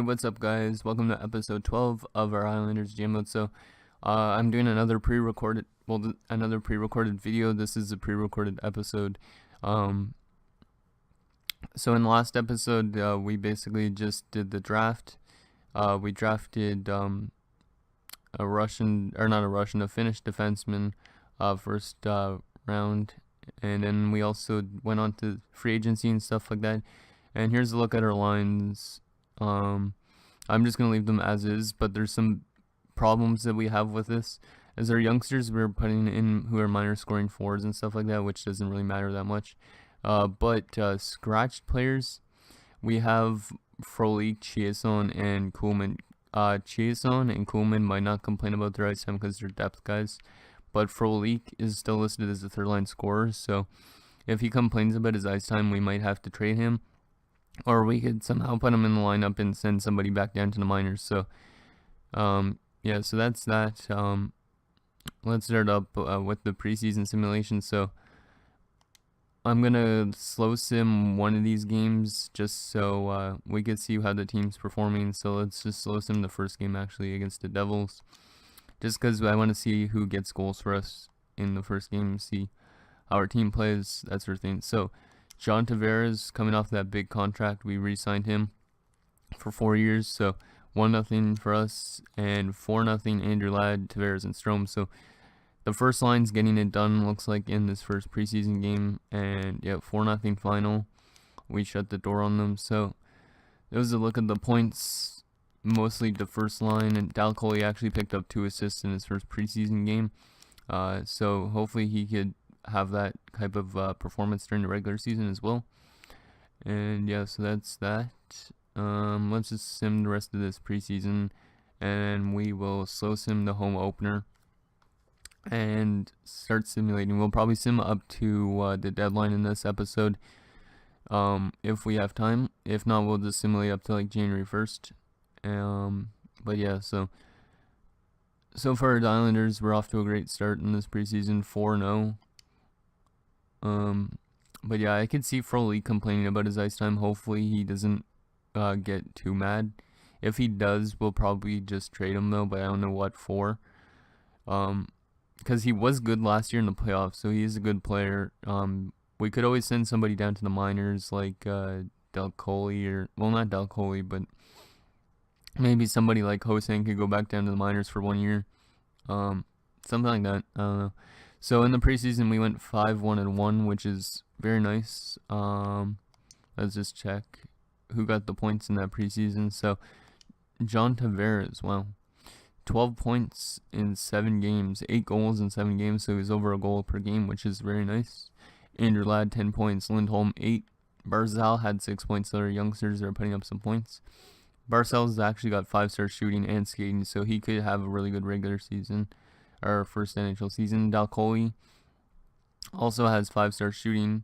What's up, guys? Welcome to episode 12 of our Islanders game mode. I'm doing another pre-recorded video. This is a pre-recorded episode. So in the last episode, we basically just did the draft. We drafted a Finnish defenseman, first round, and then we also went on to free agency and stuff like that. And here's a look at our lines. I'm just going to leave them as is, but there's some problems that we have with this. As our youngsters, we're putting in who are minor scoring forwards and stuff like that, which doesn't really matter that much. But scratched players, we have Frolik, Chiasson, and Kuhlman. Chiasson and Kuhlman might not complain about their ice time because they're depth guys, but Frolik is still listed as a third-line scorer, so if he complains about his ice time, we might have to trade him. Or we could somehow put him in the lineup and send somebody back down to the minors. So, yeah, so that's that. Let's start up with the preseason simulation. So, I'm going to slow sim one of these games just so we could see how the team's performing. So, let's just slow sim the first game actually against the Devils. Just because I want to see who gets goals for us in the first game, see how our team plays, that sort of thing. So, John Tavares, coming off that big contract, we re-signed him for 4 years, so 1-0 for us, and 4-0 Andrew Ladd, Tavares, and Strome. So the first line's getting it done, looks like, in this first preseason game, and yeah, 4-0 final. We shut the door on them. So it was a look at the points, mostly the first line, and Dal Coley actually picked up 2 assists in his first preseason game, so hopefully he could have that type of performance during the regular season as well. And yeah, so that's that. Let's just sim the rest of this preseason, and we will slow sim the home opener and start simulating. We'll probably sim up to the deadline in this episode, if we have time. If not, we'll just simulate up to like January 1st. But yeah, so far the Islanders, we're off to a great start in this preseason, 4-0. But yeah, I could see Frolik complaining about his ice time. Hopefully he doesn't get too mad. If he does, we'll probably just trade him though, but I don't know what for. Because he was good last year in the playoffs, so he is a good player. We could always send somebody down to the minors like Dal Coley, or well, not Dal Coley, but maybe somebody like Hosang could go back down to the minors for 1 year. Something like that. I don't know. So in the preseason, we went 5-1-1, which is very nice. Let's just check who got the points in that preseason. So John Tavares, wow, 12 points in 7 games, 8 goals in 7 games, so he's over a goal per game, which is very nice. Andrew Ladd, 10 points. Lindholm, 8. Barzal had 6 points. Other youngsters are putting up some points. Barzal's actually got 5-star shooting and skating, so he could have a really good regular season. Our first NHL season. Dal Coley also has 5-star shooting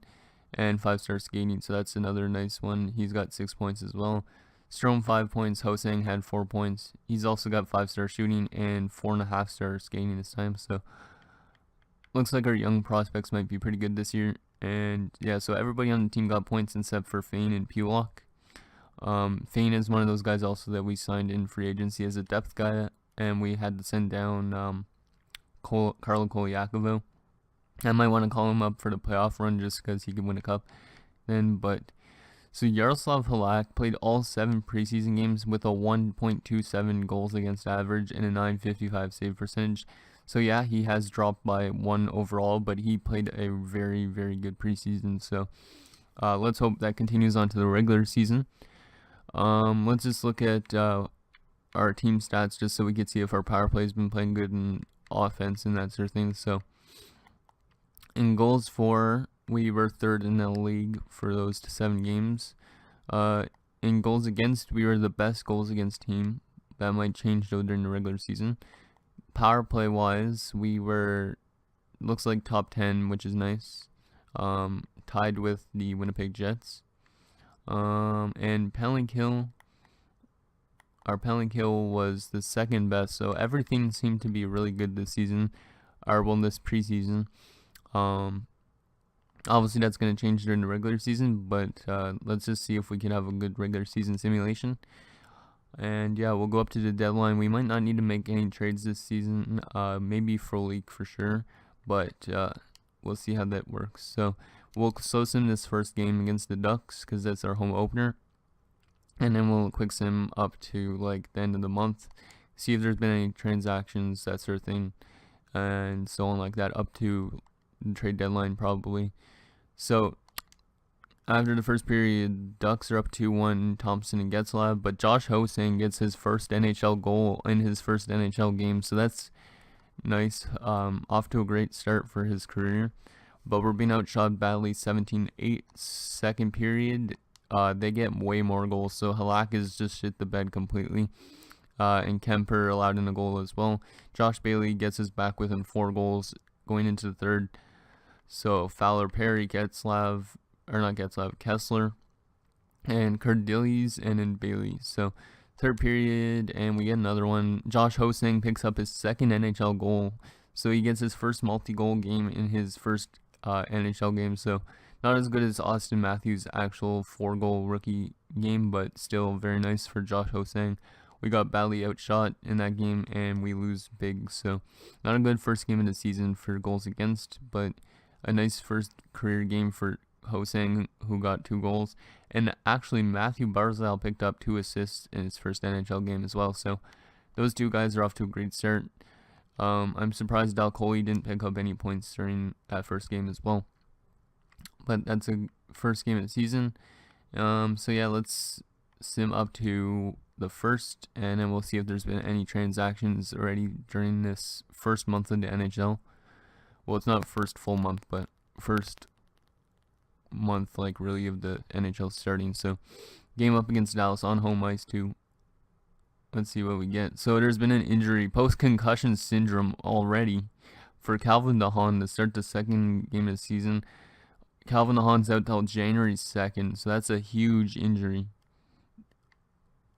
and 5-star skating, so that's another nice one. He's got 6 points as well. Strome, 5 points. Hosang had 4 points. He's also got 5-star shooting and 4.5-star skating this time, so looks like our young prospects might be pretty good this year. And yeah, so everybody on the team got points except for Fane and Pulock. Fane is one of those guys also that we signed in free agency as a depth guy, and we had to send down Carlo Koliakovo. I might want to call him up for the playoff run just because he could win a cup then. But so Yaroslav Halak played all 7 preseason games with a 1.27 goals against average and a 955 save percentage. So yeah, he has dropped by 1 overall, but he played a very, very good preseason. So let's hope that continues on to the regular season. Let's just look at our team stats just so we can see if our power play has been playing good and offense and that sort of thing. So in goals for, we were 3rd in the league for those 7 games. In goals against, we were the best goals against team. That might change though during the regular season. Power play wise, we were, looks like top 10, which is nice. Tied with the Winnipeg Jets. And penalty kill, our penalty kill was the 2nd best, so everything seemed to be really good this season, or well, this preseason. Obviously, that's going to change during the regular season, but let's just see if we can have a good regular season simulation. And yeah, we'll go up to the deadline. We might not need to make any trades this season. Maybe Frolik for sure, but we'll see how that works. So we'll slow sim this first game against the Ducks because that's our home opener, and then we'll quick sim up to like the end of the month, see if there's been any transactions, that sort of thing, and so on like that up to the trade deadline probably. So after the first period, Ducks are up 2-1, Thompson and Getzlab, but Josh Hosang gets his first NHL goal in his first NHL game, so that's nice. Off to a great start for his career, but we're being outshot badly 17-8 second period. They get way more goals, so Halak is just shit the bed completely. And Kemper allowed in a goal as well. Josh Bailey gets his back within 4 goals going into the third. So Fowler, Perry, Kessler, and Kardillies, and then Bailey. So third period, and we get another one. Josh Hosang picks up his second NHL goal. So he gets his first multi-goal game in his first NHL game. So not as good as Austin Matthews' actual 4-goal rookie game, but still very nice for Josh Hosang. We got badly outshot in that game, and we lose big. So not a good first game of the season for goals against, but a nice first career game for Hosang, who got 2 goals. And actually, Matthew Barzal picked up 2 assists in his first NHL game as well. So those 2 guys are off to a great start. I'm surprised Dalcoli didn't pick up any points during that first game as well. But that's a first game of the season. So yeah, let's sim up to the first, and then we'll see if there's been any transactions already during this first month of the NHL. Well, it's not first full month, but first month, like, really, of the NHL starting. So game up against Dallas on home ice too. Let's see what we get. So there's been an injury, post-concussion syndrome already for Calvin DeHaan to start the second game of the season. Calvin DeHaan's out till January 2nd, so that's a huge injury.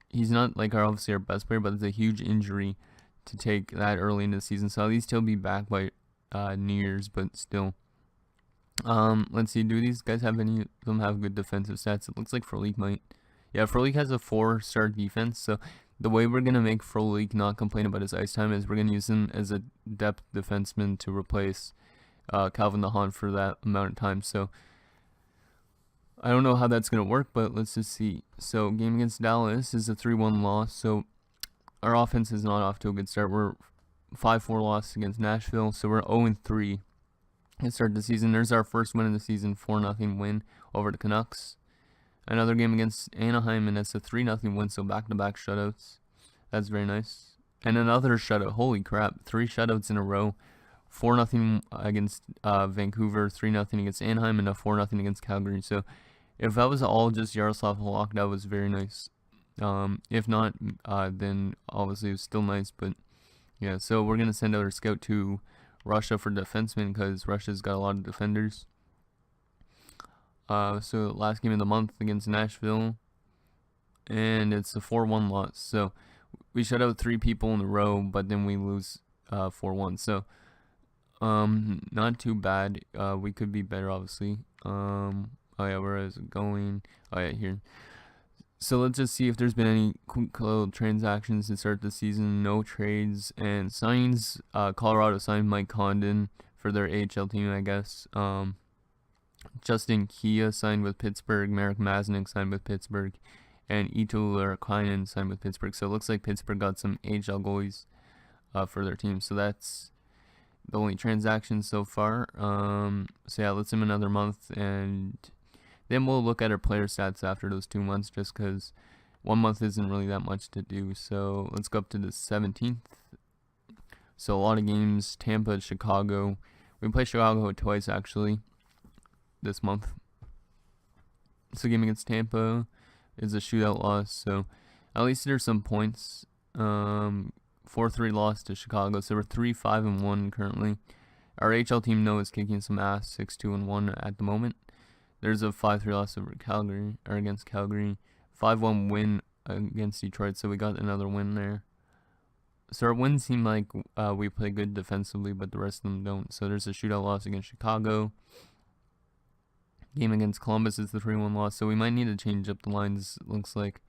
He's not like obviously our best player, but it's a huge injury to take that early in the season. So at least he'll be back by New Year's, but still. Let's see. Do these guys have any of them have good defensive stats? It looks like Frolik might. Yeah, Frolik has a 4-star defense. So the way we're gonna make Frolik not complain about his ice time is we're gonna use him as a depth defenseman to replace Calvin DeHaan for that amount of time. So I don't know how that's going to work, but let's just see. So game against Dallas is a 3-1 loss. So our offense is not off to a good start. We're 5-4 loss against Nashville. So we're 0-3 to start the season. There's our first win of the season, 4-0 win over the Canucks. Another game against Anaheim, and that's a 3-0 win. So back-to-back shutouts. That's very nice. And another shutout. Holy crap. 3 shutouts in a row. 4-0 against Vancouver, 3-0 against Anaheim, and a 4-0 against Calgary. So if that was all just Yaroslav Halak, that was very nice. If not, then obviously it was still nice. But yeah, so we're going to send out our scout to Russia for defensemen because Russia's got a lot of defenders. So last game of the month against Nashville, and it's a 4-1 loss. So we shut out 3 people in a row, but then we lose 4-1. So not too bad. We could be better, obviously. Oh yeah, where is it going? Oh yeah, here. So let's just see if there's been any quick little transactions to start the season. No trades and signs. Colorado signed Mike Condon for their AHL team, I guess. Justin Kia signed with Pittsburgh. Marek Maznik signed with Pittsburgh, and Ito Larakainen signed with Pittsburgh. So it looks like Pittsburgh got some AHL goalies for their team. So that's the only transaction so far. So yeah, let's sim another month, and then we'll look at our player stats after those 2 months, just because 1 month isn't really that much to do. So let's go up to the 17th. So a lot of games: Tampa, Chicago. We play Chicago twice actually this month. So game against Tampa is a shootout loss, so at least there's some points. 4-3 loss to Chicago, so we're 3-5-1 currently. Our HL team is kicking some ass, 6-2-1 at the moment. There's a 5-3 loss over Calgary, or against Calgary. 5-1 win against Detroit, so we got another win there. So our wins seem like we play good defensively, but the rest of them don't. So there's a shootout loss against Chicago. Game against Columbus is the 3-1 loss, so we might need to change up the lines, it looks like.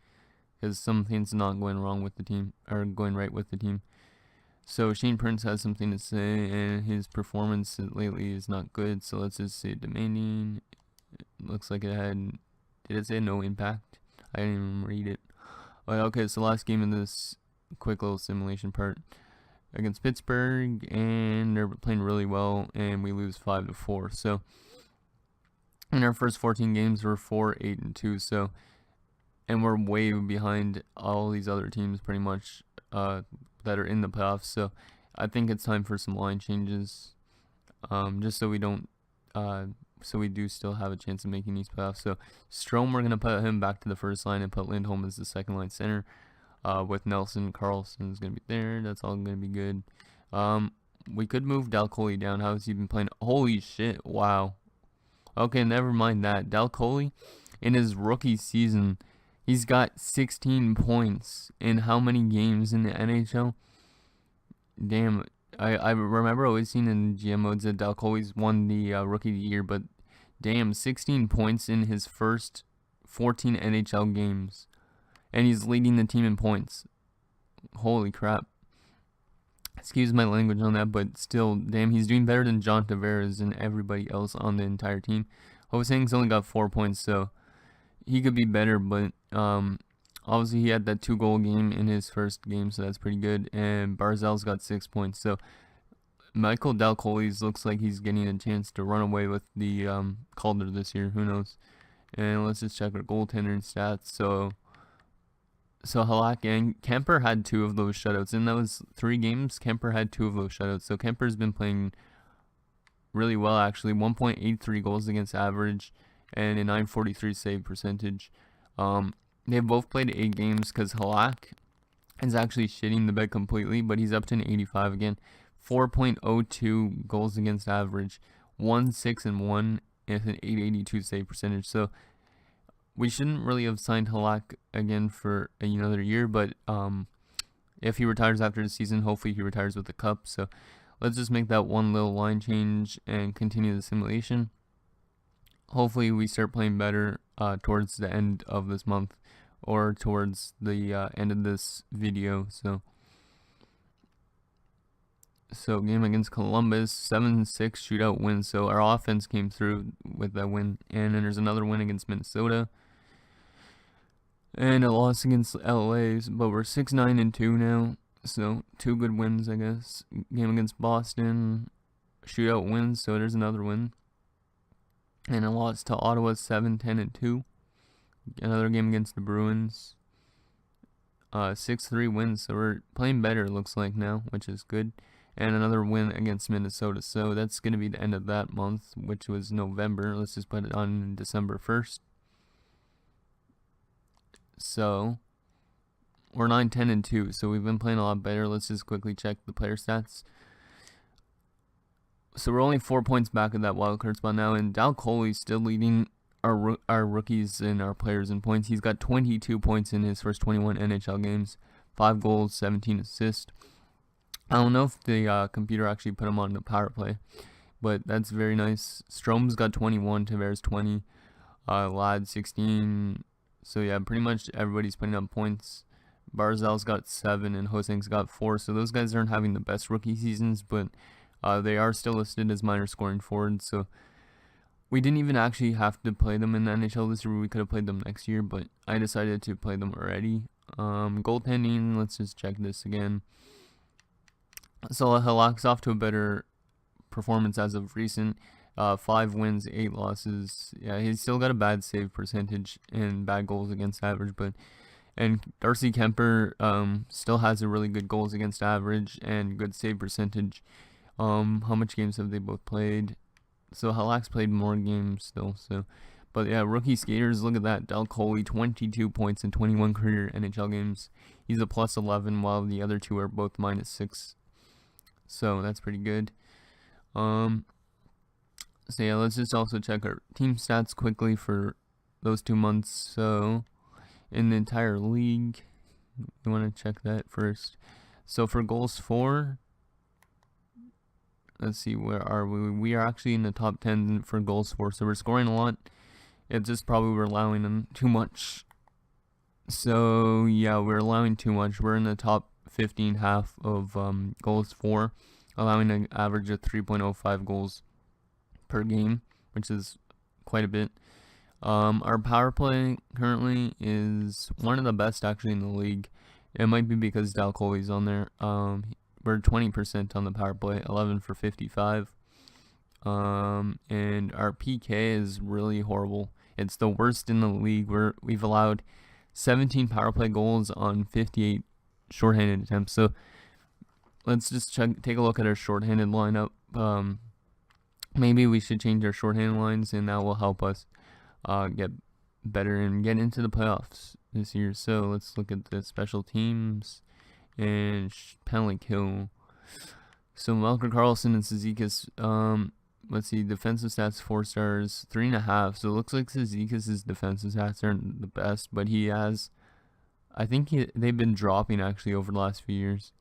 because something's not going wrong with the team, or going right with the team. So Shane Prince has something to say, and his performance lately is not good. So let's just say demanding. It looks like it had. Did it say no impact? I didn't even read it. But okay, so last game in this quick little simulation part against Pittsburgh, and they're playing really well, and we lose 5-4. So in our first 14 games, we're 4-8-2. So, and we're way behind all these other teams, pretty much, that are in the playoffs. So I think it's time for some line changes, just so we don't, so we do still have a chance of making these playoffs. So Strome, we're gonna put him back to the first line and put Lindholm as the second line center. With Nelson, Carlson's gonna be there. That's all gonna be good. We could move Dal Coley down. How has he been playing? Holy shit! Wow. Okay, never mind that. Dal Coley, in his rookie season, he's got 16 points in how many games in the NHL? Damn, I remember always seeing in GM modes that Dal Coley's won the Rookie of the Year, but damn, 16 points in his first 14 NHL games. And he's leading the team in points. Holy crap. Excuse my language on that, but still, damn, he's doing better than John Tavares and everybody else on the entire team. Ho-Sang's only got 4 points, so he could be better, but obviously he had that 2-goal game in his first game, so that's pretty good. And Barzal's got 6 points, so Michael Dal Coley's looks like he's getting a chance to run away with the Calder this year. Who knows? And let's just check our goaltender and stats. So Halak and Kemper had 2 of those shutouts, and that was 3 games. Kemper had 2 of those shutouts, so Kemper's been playing really well, actually. 1.83 goals against average and a 943 save percentage. They've both played 8 games because Halak is actually shitting the bed completely, but he's up to an 85 again. 4.02 goals against average, 1-6-1, and an 882 save percentage. So we shouldn't really have signed Halak again for another year, but if he retires after the season, hopefully he retires with the cup. So let's just make that one little line change and continue the simulation. Hopefully we start playing better towards the end of this month, or towards the end of this video. So game against Columbus, 7-6 shootout win. So our offense came through with that win. And then there's another win against Minnesota, and a loss against LA, but we're 6-9-2 now. So 2 good wins, I guess. Game against Boston, shootout wins, so there's another win. And a loss to Ottawa, 7-10-2. Another game against the Bruins, 6-3 wins. So we're playing better, it looks like now, which is good. And another win against Minnesota. So that's going to be the end of that month, which was November. Let's just put it on December 1st. So we're 9-10-2. So we've been playing a lot better. Let's just quickly check the player stats. So we're only 4 points back of that wildcard spot now, and Dal Coley's still leading our rookies and our players in points. He's got 22 points in his first 21 NHL games, 5 goals, 17 assists. I don't know if the computer actually put him on the power play, but that's very nice. Strome's got 21, Tavares 20, Ladd 16. So yeah, pretty much everybody's putting up points. Barzal's got 7 and Ho-Sang's got 4. So those guys aren't having the best rookie seasons, but they are still listed as minor scoring forwards. So we didn't even actually have to play them in the NHL this year. We could have played them next year, but I decided to play them already. Goaltending, let's just check this again. So Halak's off to a better performance as of recent. 5 wins, 8 losses. Yeah, he's still got a bad save percentage and bad goals against average, and Darcy Kemper still has a really good goals against average and good save percentage. How much games have they both played? So Halak's played more games still. But yeah, rookie skaters, look at that. Dal Coley, 22 points in 21 career NHL games. He's a +11, while the other 2 are both -6. So that's pretty good. So yeah, let's just also check our team stats quickly for those 2 months. So in the entire league, we want to check that first. So for goals for, let's see, where are we? We are actually in the top 10 for goals for, so we're scoring a lot. It's just probably we're allowing them too much. So yeah, we're allowing too much. We're in the top 15 half of goals for, allowing an average of 3.05 goals per game, which is quite a bit. Our power play currently is one of the best actually in the league. It might be because Dal Coley's on there. We're 20% on the power play, 11 for 55. And our PK is really horrible. It's the worst in the league. We've allowed 17 power play goals on 58 shorthanded attempts. So let's just take a look at our shorthanded lineup. Maybe we should change our shorthanded lines, and that will help us get better and get into the playoffs this year. So let's look at the special teams and penalty kill. So Melker, Carlson, and Cizikas, let's see, defensive stats 4 stars, 3.5. So it looks like Cizikas' defensive stats aren't the best, but he has, I think they've been dropping actually over the last few years,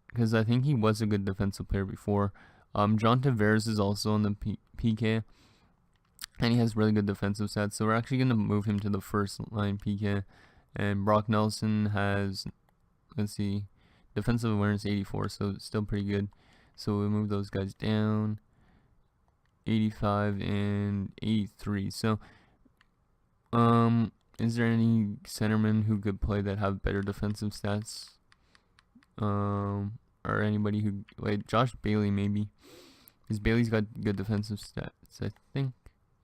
because I think he was a good defensive player before. John Tavares is also on the PK, and he has really good defensive stats, so we're actually going to move him to the first line PK. And Brock Nelson has, let's see, defensive awareness 84, so still pretty good. So we move those guys down, 85 and 83. So, is there any centermen who could play that have better defensive stats? Or anybody who, like Josh Bailey maybe, because Bailey's got good defensive stats, I think.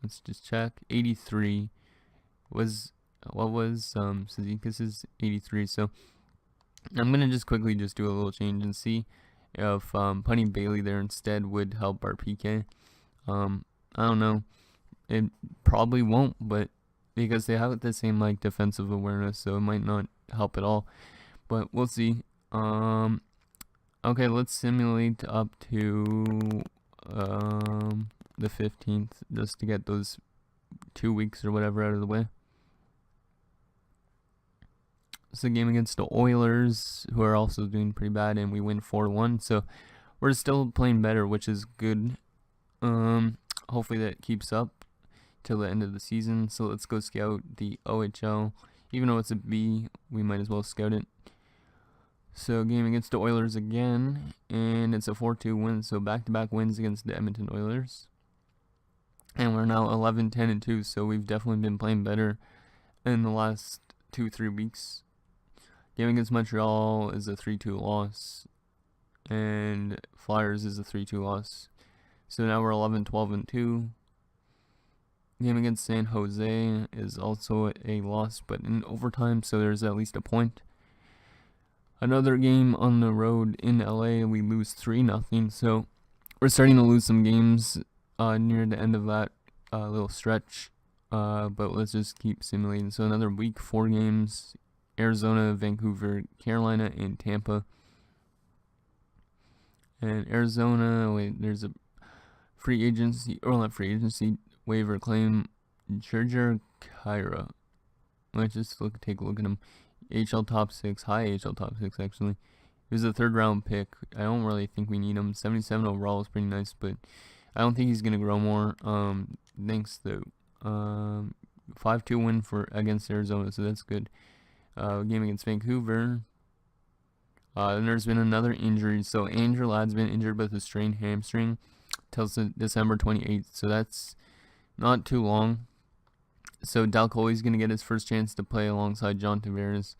Let's just check. 83 was, what was Cizikas' 83? So I'm gonna just quickly just do a little change and see if putting Bailey there instead would help our PK. I don't know. It probably won't, but because they have the same like defensive awareness, so it might not help at all. But we'll see. Okay, let's simulate up to the 15th just to get those 2 weeks or whatever out of the way. It's a game against the Oilers, who are also doing pretty bad, and we win 4-1. So we're still playing better, which is good. Hopefully that keeps up till the end of the season. So let's go scout the OHL. Even though it's a B, we might as well scout it. So game against the Oilers again, and it's a 4-2 win. So back-to-back wins against the Edmonton Oilers. And we're now 11-10-2, so we've definitely been playing better in the last 2-3 weeks. Game against Montreal is a 3-2 loss, and Flyers is a 3-2 loss. So now we're 11-12-2. Game against San Jose is also a loss, but in overtime, so there's at least a point. Another game on the road in LA, we lose 3-0, so we're starting to lose some games near the end of that little stretch, but let's just keep simulating. So another week, 4 games: Arizona, Vancouver, Carolina, and Tampa. And Arizona, there's a free agency, or not free agency, waiver claim, Gerger Kyra. Let's just take a look at him. HL top 6, high HL top 6 actually. He was a 3rd round pick. I don't really think we need him. 77 overall is pretty nice, but I don't think he's gonna grow more. Thanks to 5-2 win against Arizona, so that's good. Game against Vancouver. And there's been another injury. So Andrew Ladd's been injured with a strained hamstring till December 28th. So that's not too long. So Dal Coley's going to get his first chance to play alongside John Tavares.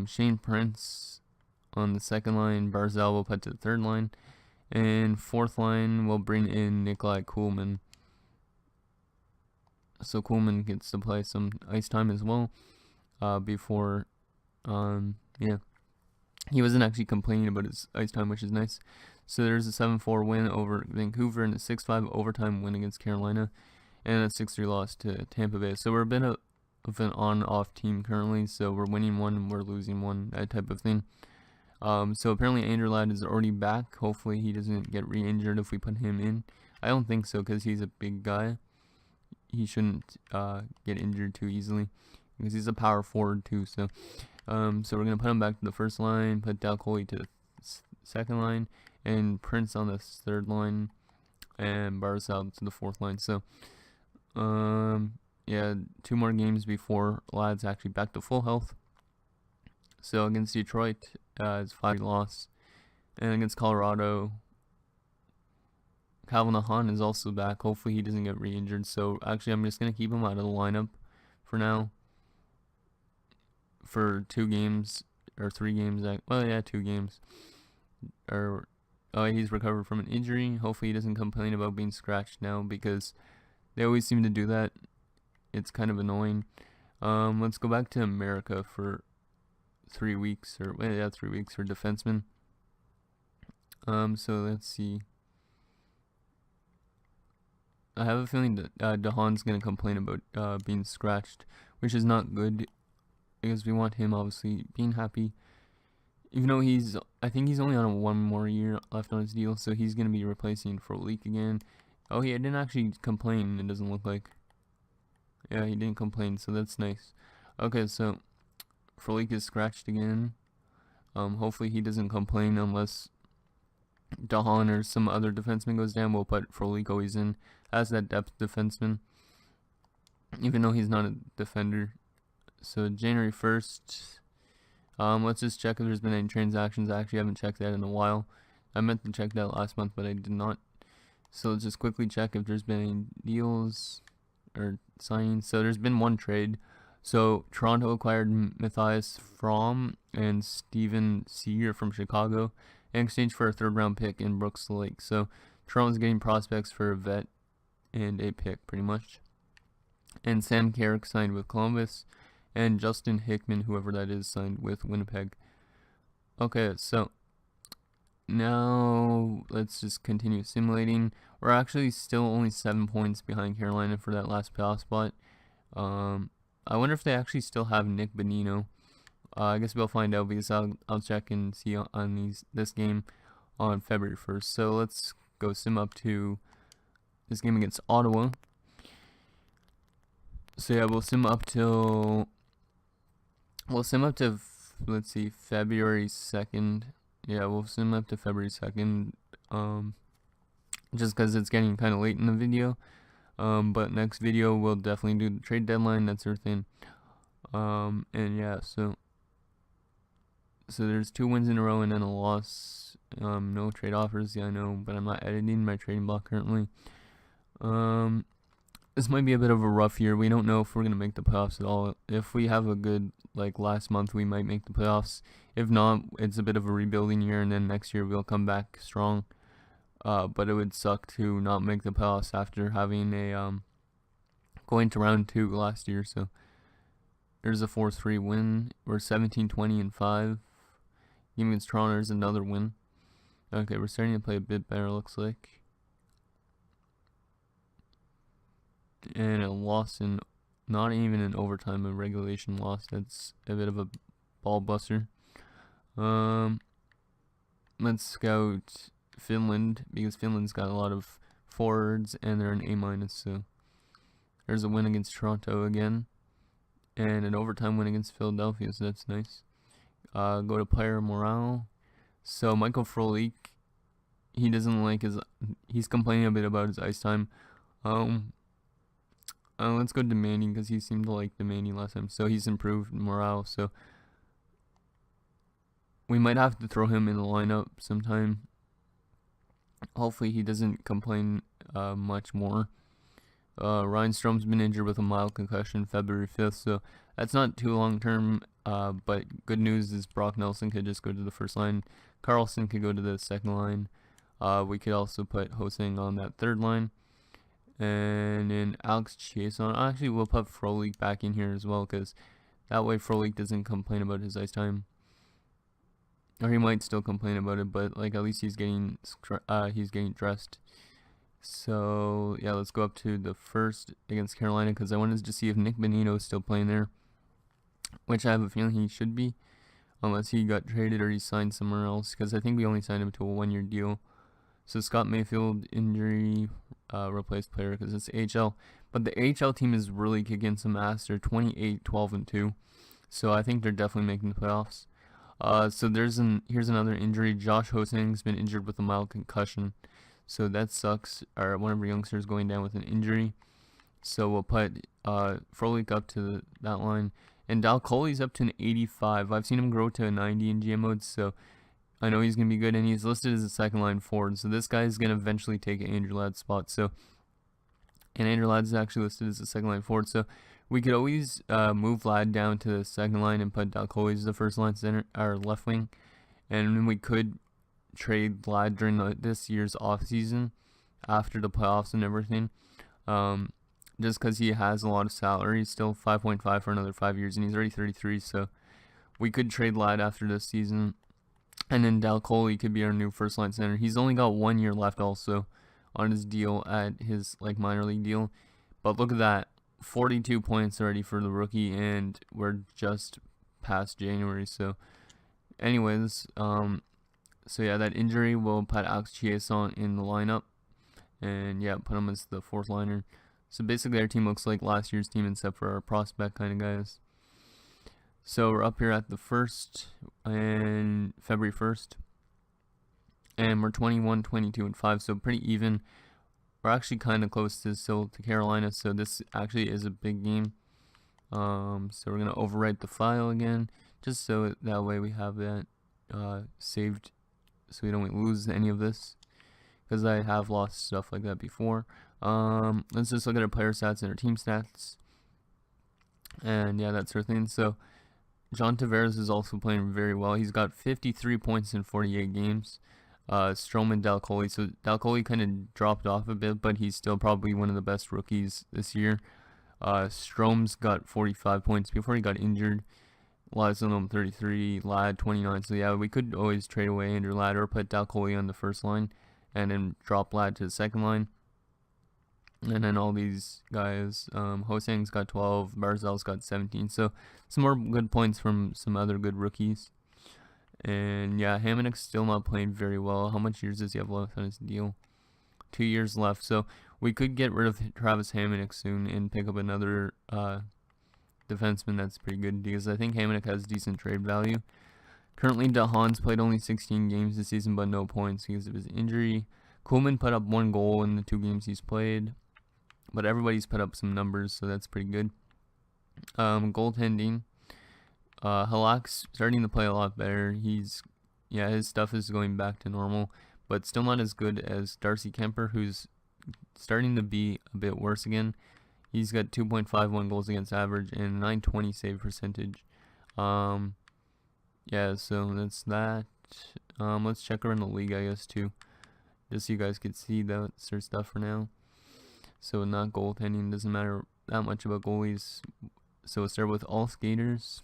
Shane Prince on the 2nd line. Barzal will put to the 3rd line. And 4th line will bring in Nikolai Kuhlman. So Kuhlman gets to play some ice time as well. Before, he wasn't actually complaining about his ice time, which is nice. So there's a 7-4 win over Vancouver and a 6-5 overtime win against Carolina, and a 6-3 loss to Tampa Bay. So we're a bit of an on-off team currently. So we're winning one and we're losing one, that type of thing. So apparently Andrew Ladd is already back. Hopefully he doesn't get re-injured if we put him in. I don't think so, because he's a big guy. He shouldn't get injured too easily, because he's a power forward too. So so we're going to put him back to the 1st line, put Dal Coley to the 2nd line, and Prince on the 3rd line, and Barzal to the 4th line. So yeah, 2 more games before Lad's actually back to full health. So against Detroit, it's 5 loss, and against Colorado, Calvin Ahan is also back. Hopefully he doesn't get re-injured. So actually, I'm just gonna keep him out of the lineup for now for 2 games or 3 games. Well, yeah, 2 games. Or he's recovered from an injury. Hopefully he doesn't complain about being scratched now because they always seem to do that. It's kind of annoying. Let's go back to America for 3 weeks, or 3 weeks for defensemen. So let's see. I have a feeling that DeHaan's gonna complain about being scratched, which is not good because we want him obviously being happy. Even though I think he's only on 1 more year left on his deal, so he's gonna be replacing Frolik again. Oh, he didn't actually complain. It doesn't look like. Yeah, he didn't complain, so that's nice. Okay, so Frolik is scratched again. Hopefully he doesn't complain unless DeHaan or some other defenseman goes down. We'll put Frolik always in as that depth defenseman, even though he's not a defender. So January 1st, let's just check if there's been any transactions. I actually haven't checked that in a while. I meant to check that last month, but I did not. So let's just quickly check if there's been any deals or signings. So there's been 1 trade. So Toronto acquired Matthias Fromm and Steven Seager from Chicago in exchange for a 3rd-round pick in Brooks Lake. So Toronto's getting prospects for a vet and a pick, pretty much. And Sam Carrick signed with Columbus, and Justin Hickman, whoever that is, signed with Winnipeg. Okay, so now let's just continue simulating. We're actually still only 7 points behind Carolina for that last playoff spot. I wonder if they actually still have Nick Bonino. I guess we'll find out because I'll check and see on this game on February 1st. So let's go sim up to this game against Ottawa. So yeah, we'll sim up to let's see, February 2nd. Yeah, we'll sim up to February 2nd. Just because it's getting kind of late in the video. But next video we'll definitely do the trade deadline, that sort of thing. And yeah, so there's 2 wins in a row and then a loss. No trade offers. Yeah, I know, but I'm not editing my trading block currently. This might be a bit of a rough year. We don't know if we're gonna make the playoffs at all. If we have a good, like last month, we might make the playoffs. If not, it's a bit of a rebuilding year, and then next year we'll come back strong. But it would suck to not make the playoffs after having a going to round 2 last year. So there's a 4-3 win. We're 17-20-5. Game against Toronto is another win. Okay, we're starting to play a bit better, looks like. And a loss in, not even in overtime, a regulation loss. That's a bit of a ball buster. Let's scout Finland, because Finland's got a lot of forwards and they're an A-. So there's a win against Toronto again, and an overtime win against Philadelphia, so that's nice. Go to player morale. So Michael Frolik, he doesn't like he's complaining a bit about his ice time. Let's go demanding, because he seemed to like demanding last time, so he's improved morale. So we might have to throw him in the lineup sometime. Hopefully he doesn't complain much more. Ryan Strom's been injured with a mild concussion February 5th, so that's not too long term. But good news is Brock Nelson could just go to the first line. Carlson could go to the second line. We could also put Hosang on that third line. And then Alex Chiasson. Actually, we'll put Frolik back in here as well, because that way Frolik doesn't complain about his ice time. Or he might still complain about it, but like at least he's getting dressed. So yeah, let's go up to the first against Carolina, because I wanted to see if Nick Bonino is still playing there, which I have a feeling he should be, unless he got traded or he signed somewhere else, because I think we only signed him to a 1-year deal. So Scott Mayfield, injury replaced player, because it's AHL, but the AHL team is really kicking some ass. They're 28-12-2, so I think they're definitely making the playoffs. So here's another injury. Josh Hosang's been injured with a mild concussion, so that sucks. One of our youngsters going down with an injury. So we'll put Frolik up to that line. And Dalcoli's up to an 85. I've seen him grow to a 90 in GM modes, so I know he's going to be good. And he's listed as a second line forward. So this guy is going to eventually take Andrew Ladd's spot. And Andrew Ladd is actually listed as a second line forward. So we could always move Ladd down to the second line and put Dalcoli as the first line center, or left wing. And then we could trade Ladd during this year's off season after the playoffs and everything. Just because he has a lot of salary, still 5.5 for another 5 years, and he's already 33. So we could trade Ladd after this season. And then Dalcoli could be our new first line center. He's only got 1 year left also on his deal at his minor league deal. But look at that. 42 points already for the rookie, and we're just past January. So anyways, so yeah, that injury will put Alex Chiasson in the lineup, and yeah, put him as the fourth liner. So basically our team looks like last year's team except for our prospect kind of guys. So we're up here at the 1st and February 1st, and we're 21, 22, and 5, so pretty even. We're actually kind of close to Carolina, so this actually is a big game. So we're going to overwrite the file again, just so that way we have that saved, so we don't lose any of this, because I have lost stuff like that before. Let's just look at our player stats and our team stats, and yeah, that's our thing. So John Tavares is also playing very well. He's got 53 points in 48 games. Strome and Dalcoli. So Dalcoli kind of dropped off a bit, but he's still probably one of the best rookies this year. Strome's got 45 points before he got injured. Ladd 33, Ladd 29. So yeah, we could always trade away Andrew Ladd or put Dalcoli on the first line and then drop Ladd to the second line. And then all these guys, Hosang's got 12, Barzal's got 17. So some more good points from some other good rookies. And yeah, Hamonic's still not playing very well. How much years does he have left on his deal? 2 years left. So we could get rid of Travis Hamonic soon and pick up another defenseman that's pretty good, because I think Hamonic has decent trade value. Currently, DeHaan's played only 16 games this season, but no points because of his injury. Kuhlman put up 1 goal in the 2 games he's played, but everybody's put up some numbers, so that's pretty good. Goaltending. Halak's starting to play a lot better. His stuff is going back to normal, but still not as good as Darcy Kemper, who's starting to be a bit worse again. He's got 2.51 goals against average and 920 save percentage. Yeah, so that's that. Let's check around the league, I guess, too, just so you guys could see that sort of stuff for now. So not goaltending, doesn't matter that much about goalies. So we'll start with all skaters.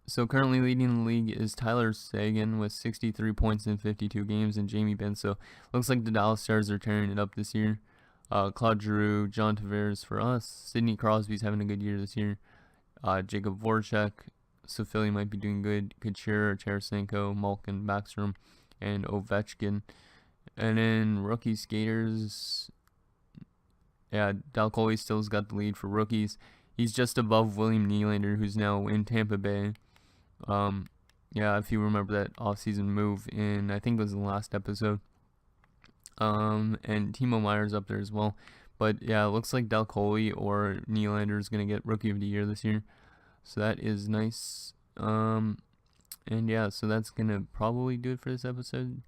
So currently leading the league is Tyler Seguin with 63 points in 52 games, and Jamie Benn. So looks like the Dallas Stars are tearing it up this year. Claude Giroux, John Tavares for us. Sidney Crosby's having a good year this year. Jacob Voracek. So Philly might be doing good. Couture, Tarasenko, Malkin, Backstrom, and Ovechkin. And then rookie skaters. Yeah, Dalcoli still's got the lead for rookies. He's just above William Nylander, who's now in Tampa Bay. Yeah, if you remember that offseason move in, I think it was the last episode. And Timo Meyer's up there as well. But yeah, it looks like Dalcoli or Nylander is going to get Rookie of the Year this year. So that is nice. And yeah, so that's going to probably do it for this episode.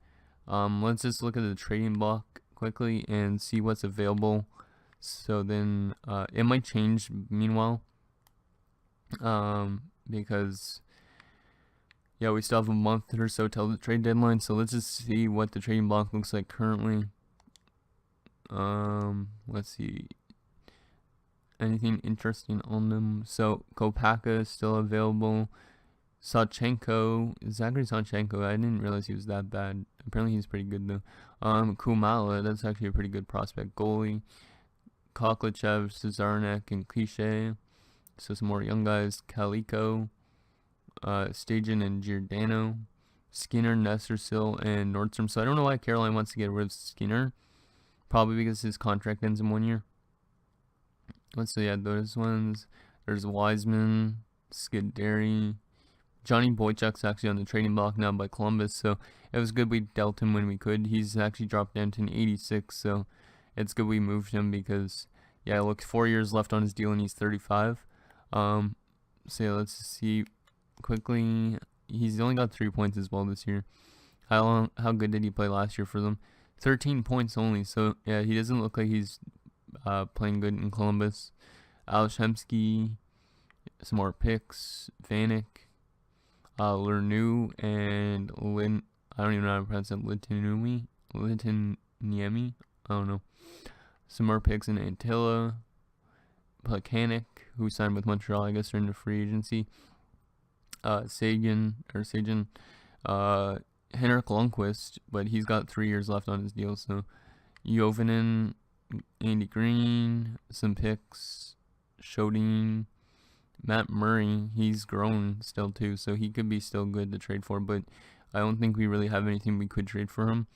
Let's just look at the trading block quickly and see what's available. So then it might change meanwhile. Because yeah, we still have a month or so till the trade deadline. So let's just see what the trading block looks like currently. Let's see. Anything interesting on them? So Kopaka is still available. Sachenko, Zachary Sachenko, I didn't realize he was that bad. Apparently he's pretty good though. Kumala, that's actually a pretty good prospect goalie. Koklachev, Cesarnik, and Cliche. So some more young guys. Calico, Stajan and Giordano, Skinner, Nessersill, and Nordstrom. So I don't know why Caroline wants to get rid of Skinner. Probably because his contract ends in 1 year. Let's see, yeah, those ones. There's Wiseman, Scuderi. Johnny Boychuk's actually on the trading block now by Columbus, so it was good we dealt him when we could. He's actually dropped down to an 86, so it's good we moved him because Yeah, look, 4 years left on his deal, and he's 35. So yeah, let's see quickly. He's only got 3 points as well this year. How good did he play last year for them? 13 points only. So yeah, he doesn't look like he's playing good in Columbus. Alshemsky, some more picks. Vanek, Lernu, and Lin. I don't even know how to pronounce it. Litiniemi. I don't know. Some more picks in Antilla. Plekanec, who signed with Montreal, I guess, during the free agency. Sagan, Henrik Lundqvist, but he's got 3 years left on his deal. So Jovinen, Andy Green, some picks, Shodin, Matt Murray. He's grown still too, so he could be still good to trade for, but I don't think we really have anything we could trade for him.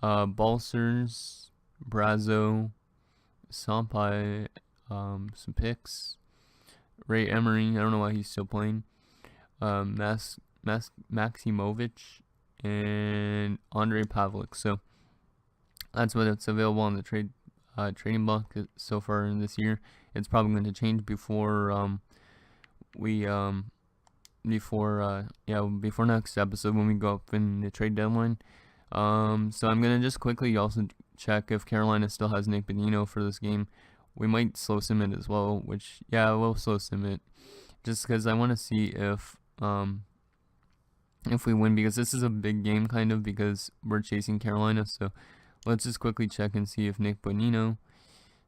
Balsers, Brazo, Sampai, some picks. Ray Emery, I don't know why he's still playing. Maximovic, and Andrei Pavlik. So that's what's available on the trading block so far in this year. It's probably going to change before before next episode when we go up in the trade deadline. So I'm gonna just quickly also check if Carolina still has Nick Bonino for this game. We might slow sim it as well, which we'll slow sim it just because I want to see if we win, because this is a big game kind of, because we're chasing Carolina. So let's just quickly check and see if Nick Bonino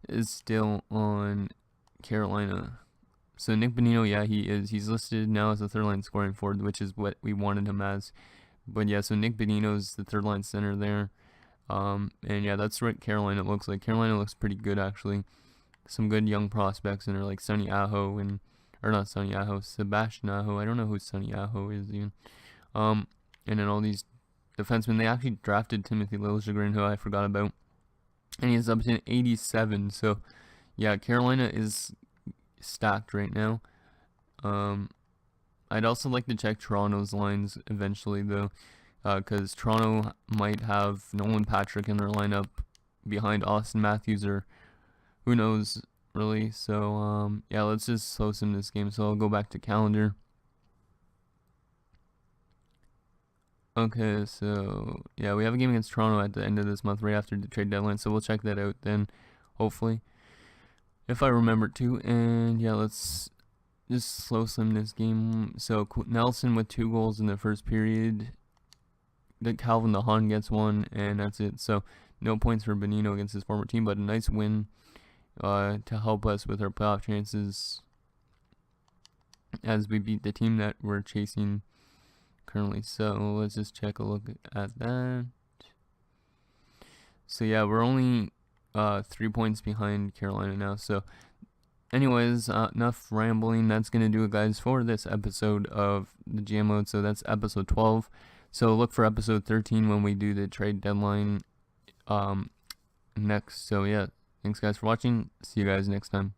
is still on Carolina. So Nick Bonino, yeah, he is. He's listed now as a third line scoring forward, which is what we wanted him as. But yeah, so Nick Bonino is the third line center there. And yeah, that's what Carolina looks like. Carolina looks pretty good, actually. Some good young prospects in there, like Sonny Aho not Sonny Aho, Sebastian Aho. I don't know who Sonny Aho is even. And then all these defensemen. They actually drafted Timothy Liljegren, who I forgot about, and he is up to 87. So yeah, Carolina is stacked right now. I'd also like to check Toronto's lines eventually, though, because Toronto might have Nolan Patrick in their lineup behind Austin Matthews, or who knows, really. So yeah, let's just slow sim this game. So I'll go back to calendar. Okay, so yeah, we have a game against Toronto at the end of this month, right after the trade deadline. So we'll check that out then, hopefully, if I remember to. And yeah, let's just slow sim this game. So Nelson with 2 goals in the first period. Calvin DeHaan gets 1, and that's it. So no points for Bonino against his former team, but a nice win to help us with our playoff chances as we beat the team that we're chasing currently. So let's just check a look at that. So yeah, we're only 3 points behind Carolina now. So anyways, enough rambling. That's gonna do it, guys, for this episode of the GM mode. So that's episode 12. So look for episode 13 when we do the trade deadline next. So yeah, thanks guys for watching. See you guys next time.